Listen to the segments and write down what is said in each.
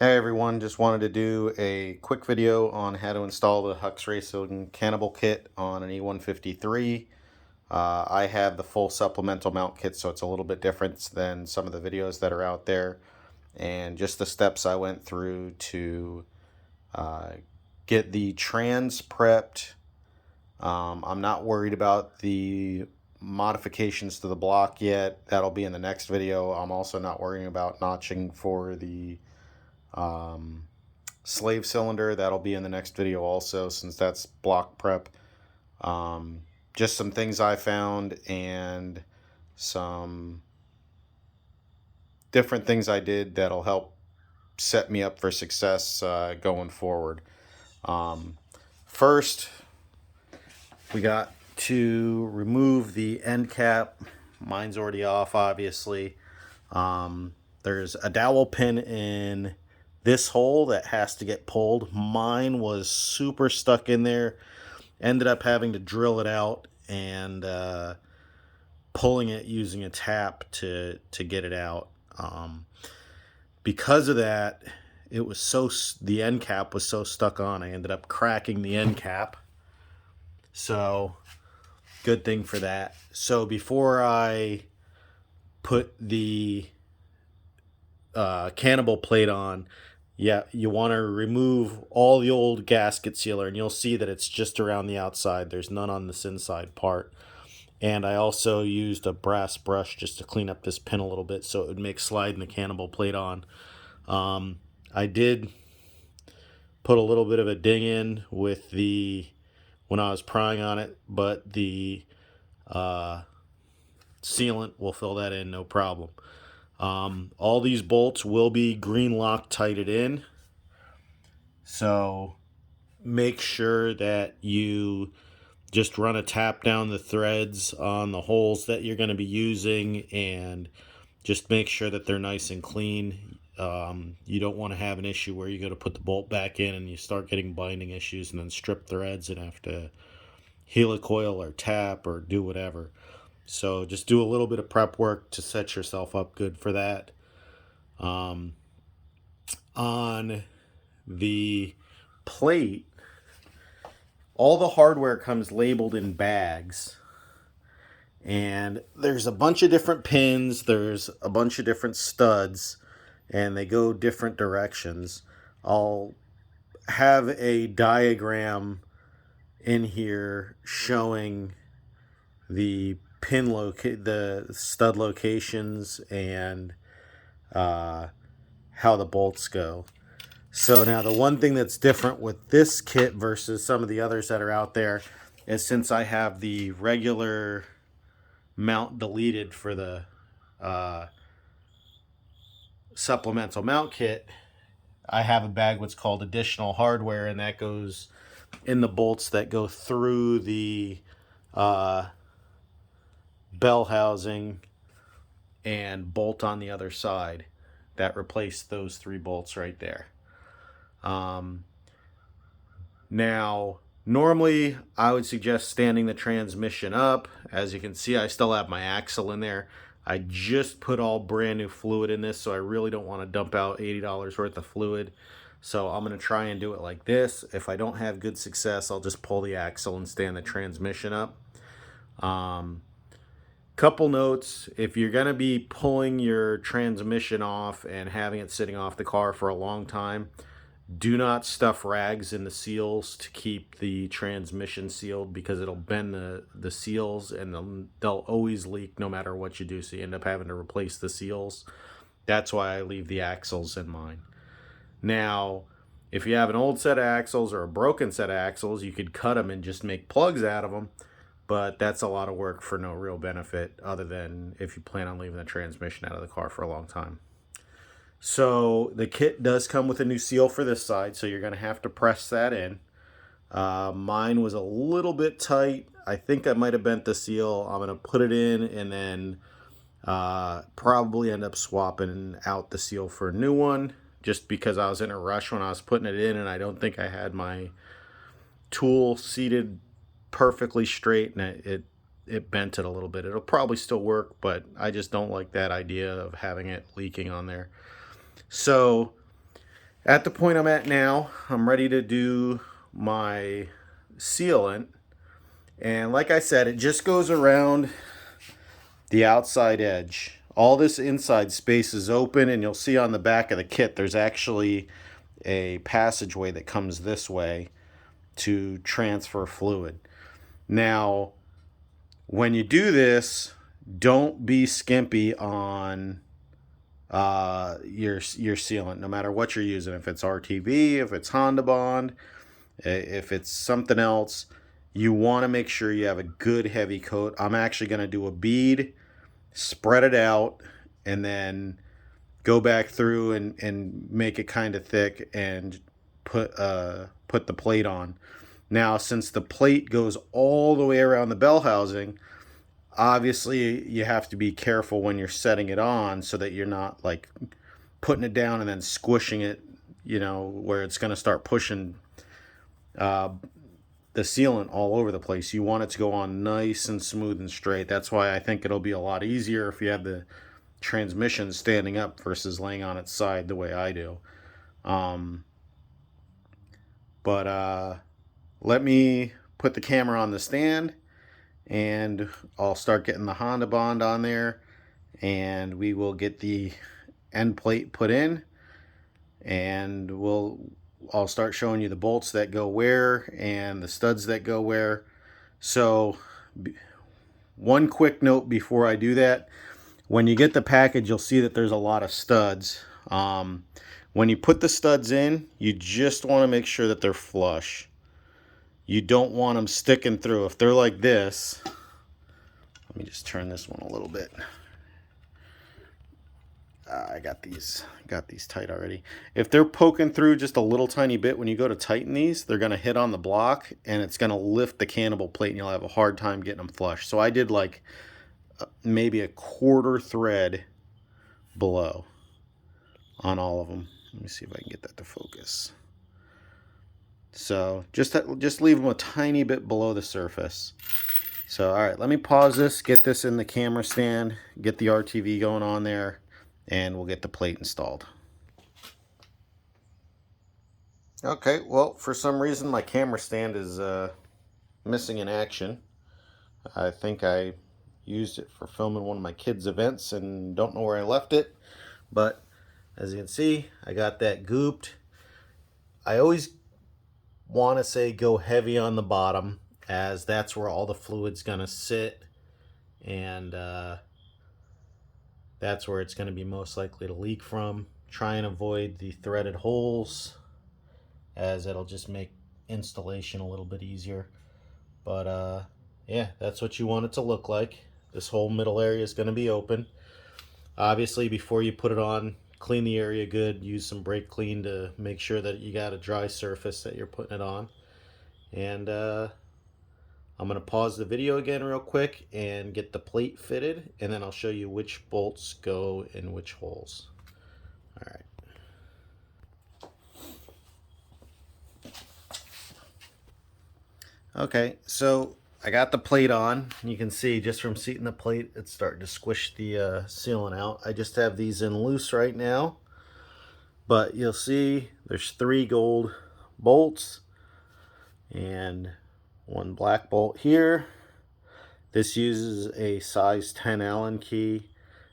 Hey everyone, just wanted to do a quick video on how to install the Hux Racing Cannibal kit on an E153. I have the full supplemental mount kit, so it's a little bit different than some of the videos that are out there. And just the steps I went through to uh, get the trans prepped. I'm not worried about the modifications to the block yet. That'll be in the next video. I'm also not worrying about notching for the um, slave cylinder. That'll be in the next video also, since that's block prep. Just some things I found and some different things I did that'll help set me up for success going forward. Um, First, we got to remove the end cap. Mine's already off, obviously. There's a dowel pin in this hole that has to get pulled. Mine was super stuck in there. Ended up having to drill it out and pulling it using a tap to get it out. Because of that, it was the end cap was so stuck on. I ended up cracking the end cap. So good thing for that. So before I put the cannibal plate on, yeah, you want to remove all the old gasket sealer, and you'll see that it's just around the outside. There's none on this inside part. And I also used a brass brush just to clean up this pin a little bit so it would make sliding the cannibal plate on. I did put a little bit of a ding in with when I was prying on it, but the sealant will fill that in, no problem. All these bolts will be green Loctited in, so make sure that you just run a tap down the threads on the holes that you're going to be using, and just make sure that they're nice and clean. You don't want to have an issue where you go to put the bolt back in and you start getting binding issues and then strip threads and have to helicoil or tap or do whatever. So just do a little bit of prep work to set yourself up good for that. On the plate, all the hardware comes labeled in bags. And there's a bunch of different pins, there's a bunch of different studs, and they go different directions. I'll have a diagram in here showing the the stud locations and how the bolts go. So now the one thing that's different with this kit versus some of the others that are out there is, since I have the regular mount deleted for the supplemental mount kit, I have a bag what's called additional hardware, and that goes in the bolts that go through the bell housing and bolt on the other side. That replaced those 3 bolts right there. Now, normally I would suggest standing the transmission up. As you can see, I still have my axle in there. I just put all brand new fluid in this, so I really don't want to dump out $80 worth of fluid. So I'm going to try and do it like this. If I don't have good success, I'll just pull the axle and stand the transmission up. Couple notes: if you're going to be pulling your transmission off and having it sitting off the car for a long time, do not stuff rags in the seals to keep the transmission sealed, because it'll bend the seals and they'll always leak no matter what you do, so you end up having to replace the seals. That's why I leave the axles in mine. Now, if you have an old set of axles or a broken set of axles, you could cut them and just make plugs out of them, but that's a lot of work for no real benefit, other than if you plan on leaving the transmission out of the car for a long time. So the kit does come with a new seal for this side, so you're going to have to press that in. Mine was a little bit tight. I think I might have bent the seal. I'm going to put it in and then probably end up swapping out the seal for a new one, just because I was in a rush when I was putting it in, and I don't think I had my tool seated perfectly straight, and it bent it a little bit. It'll probably still work, but I just don't like that idea of having it leaking on there. So At the point I'm at now, I'm ready to do my sealant. And like I said, it just goes around the outside edge. All this inside space is open, and you'll see on the back of the kit there's actually a passageway that comes this way to transfer fluid. Now, when you do this, don't be skimpy on your sealant, no matter what you're using. If it's RTV, if it's Honda Bond, if it's something else, you want to make sure you have a good heavy coat. I'm actually going to do a bead, spread it out, and then go back through and make it kind of thick and put the plate on. Now, since the plate goes all the way around the bell housing, obviously you have to be careful when you're setting it on so that you're not like putting it down and then squishing it, you know, where it's going to start pushing the sealant all over the place. You want it to go on nice and smooth and straight. That's why I think it'll be a lot easier if you have the transmission standing up versus laying on its side the way I do. But let me put the camera on the stand, and I'll start getting the Honda Bond on there, and we will get the end plate put in, and I'll start showing you the bolts that go where and the studs that go where. So one quick note before I do that: when you get the package, you'll see that there's a lot of studs. When you put the studs in, you just want to make sure that they're flush. You don't want them sticking through. If they're like this, let me just turn this one a little bit. I got these tight already. If they're poking through just a little tiny bit when you go to tighten these, they're going to hit on the block and it's going to lift the cannibal plate and you'll have a hard time getting them flush. So I did like maybe a quarter thread below on all of them. Let me see if I can get that to focus. So just leave them a tiny bit below the surface. So all right, let me pause this, get this in the camera stand, get the RTV going on there, and we'll get the plate installed. Okay, well, for some reason my camera stand is missing in action. I think I used it for filming one of my kids' events and don't know where I left it. But as you can see, I got that gooped. I always want to say go heavy on the bottom, as that's where all the fluid's going to sit, and that's where it's going to be most likely to leak from. Try and avoid the threaded holes, as it'll just make installation a little bit easier. But yeah, that's what you want it to look like. This whole middle area is going to be open. Obviously, before you put it on, clean the area good. Use some brake clean to make sure that you got a dry surface that you're putting it on. And I'm going to pause the video again real quick and get the plate fitted, and then I'll show you which bolts go in which holes. All right. Okay, so I got the plate on. You can see just from seating the plate, it's starting to squish the sealant out. I just have these in loose right now, but you'll see there's 3 gold bolts and 1 black bolt here. This uses a size 10 Allen key,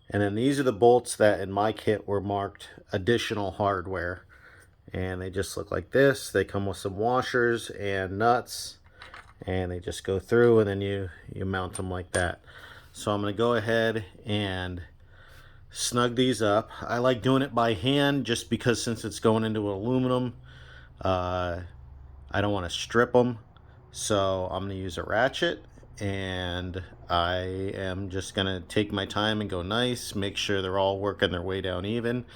and then these are the bolts that in my kit were marked additional hardware, and they just look like this. They come with some washers and nuts, and they just go through, and then you mount them like that. So I'm going to go ahead and snug these up. I like doing it by hand just because since it's going into aluminum, I don't want to strip them. So I'm going to use a ratchet, and I am just going to take my time and go nice, make sure they're all working their way down even.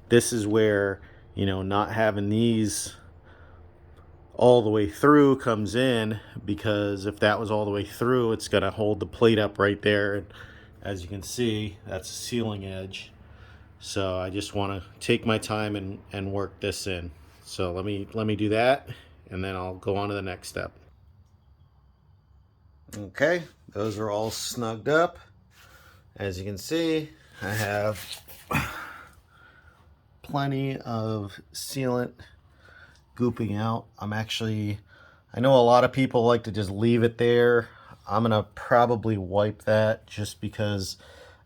This is where, you know, not having these all the way through comes in, because if that was all the way through, it's going to hold the plate up right there. And as you can see, that's a sealing edge. So I just want to take my time and work this in. So let me do that, and then I'll go on to the next step. Okay, those are all snugged up. As you can see, I have plenty of sealant gooping out. I know a lot of people like to just leave it there. I'm gonna probably wipe that just because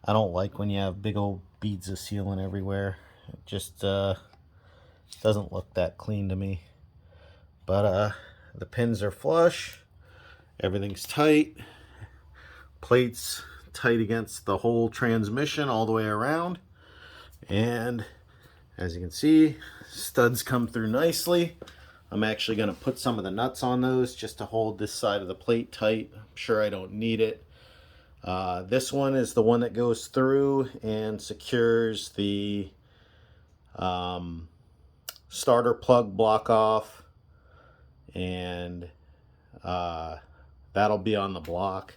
I don't like when you have big old beads of sealant everywhere. It just doesn't look that clean to me. But the pins are flush, everything's tight, plates tight against the whole transmission all the way around, and as you can see, studs come through nicely. I'm actually going to put some of the nuts on those just to hold this side of the plate tight. I'm sure I don't need it. This one is the one that goes through and secures the starter plug block off, and that'll be on the block.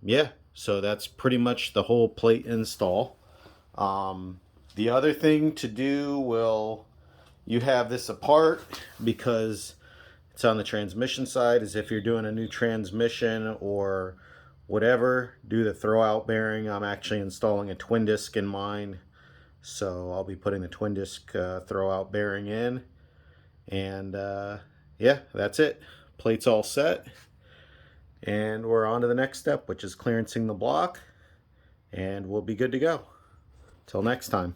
Yeah, so that's pretty much the whole plate install. The other thing to do, you have this apart because it's on the transmission side, is if you're doing a new transmission or whatever, do the throwout bearing. I'm actually installing a twin disc in mine, so I'll be putting the twin disc throwout bearing in. And yeah, that's it. Plate's all set. And we're on to the next step, which is clearancing the block, and we'll be good to go. Till next time.